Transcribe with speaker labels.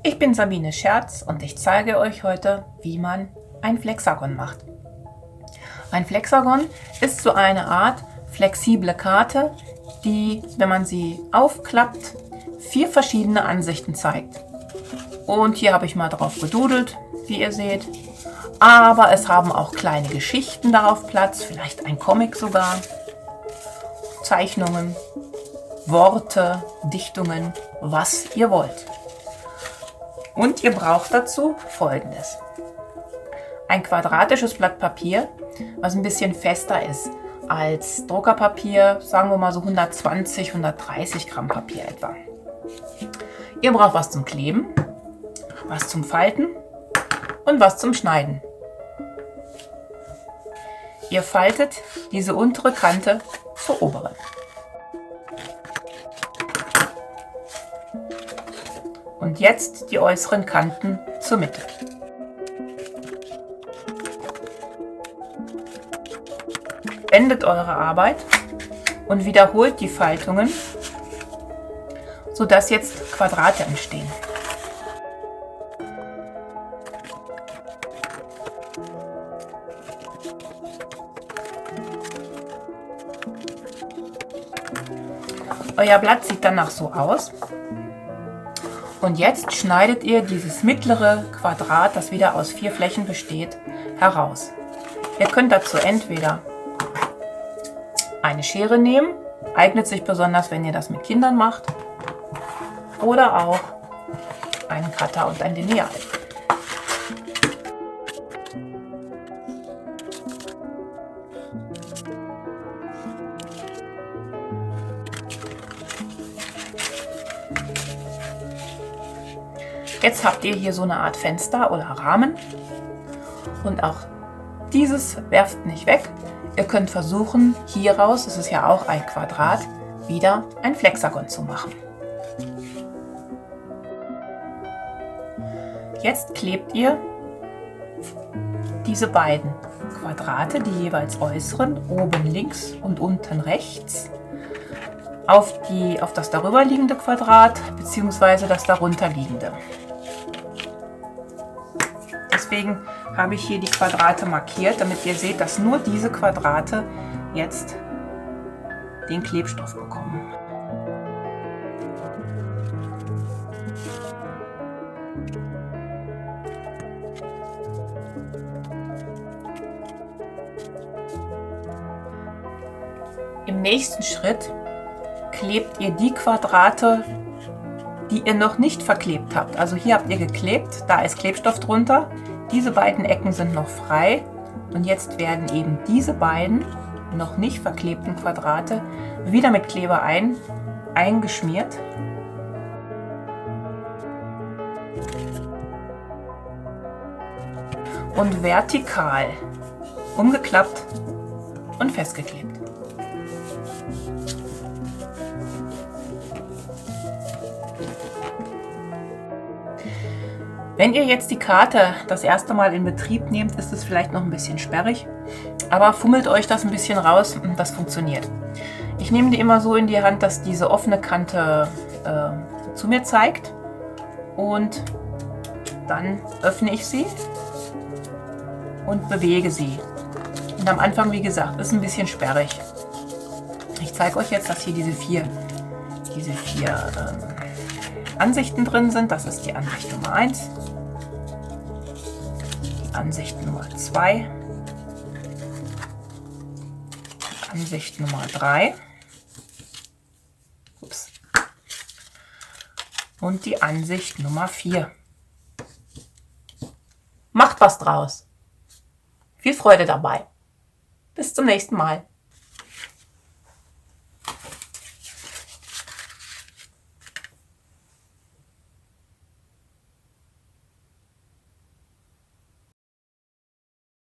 Speaker 1: Ich bin Sabine Scherz und ich zeige euch heute, wie man ein Flexagon macht. Ein Flexagon ist so eine Art flexible Karte, die, wenn man sie aufklappt, 4 verschiedene Ansichten zeigt. Und hier habe ich mal drauf gedudelt, wie ihr seht. Aber es haben auch kleine Geschichten darauf Platz, vielleicht ein Comic sogar, Zeichnungen, Worte, Dichtungen, was ihr wollt. Und ihr braucht dazu Folgendes: ein quadratisches Blatt Papier, was ein bisschen fester ist als Druckerpapier, sagen wir mal so 120, 130 Gramm Papier etwa. Ihr braucht was zum Kleben, was zum Falten und was zum Schneiden. Ihr faltet diese untere Kante zur oberen. Und jetzt die äußeren Kanten zur Mitte. Beendet eure Arbeit und wiederholt die Faltungen, sodass jetzt Quadrate entstehen. Euer Blatt sieht danach so aus. Und jetzt schneidet ihr dieses mittlere Quadrat, das wieder aus 4 Flächen besteht, heraus. Ihr könnt dazu entweder eine Schere nehmen, eignet sich besonders, wenn ihr das mit Kindern macht, oder auch einen Cutter und ein Lineal. Jetzt habt ihr hier so eine Art Fenster oder Rahmen und auch dieses werft nicht weg. Ihr könnt versuchen, hieraus, es ist ja auch ein Quadrat, wieder ein Flexagon zu machen. Jetzt klebt ihr diese beiden Quadrate, die jeweils äußeren, oben links und unten rechts, auf das darüber liegende Quadrat bzw. das darunter liegende. Deswegen habe ich hier die Quadrate markiert, damit ihr seht, dass nur diese Quadrate jetzt den Klebstoff bekommen. Im nächsten Schritt klebt ihr die Quadrate, die ihr noch nicht verklebt habt. Also hier habt ihr geklebt, da ist Klebstoff drunter. Diese beiden Ecken sind noch frei und jetzt werden eben diese beiden noch nicht verklebten Quadrate wieder mit Kleber eingeschmiert. Und vertikal umgeklappt und festgeklebt. Wenn ihr jetzt die Karte das erste Mal in Betrieb nehmt, ist es vielleicht noch ein bisschen sperrig, aber fummelt euch das ein bisschen raus und das funktioniert. Ich nehme die immer so in die Hand, dass diese offene Kante zu mir zeigt und dann öffne ich sie und bewege sie. Und am Anfang, wie gesagt, ist ein bisschen sperrig. Ich zeige euch jetzt, dass hier diese vier Ansichten drin sind. Das ist die Ansicht Nummer 1, die Ansicht Nummer 2, die Ansicht Nummer 3 und die Ansicht Nummer 4. Macht was draus. Viel Freude dabei. Bis zum nächsten Mal.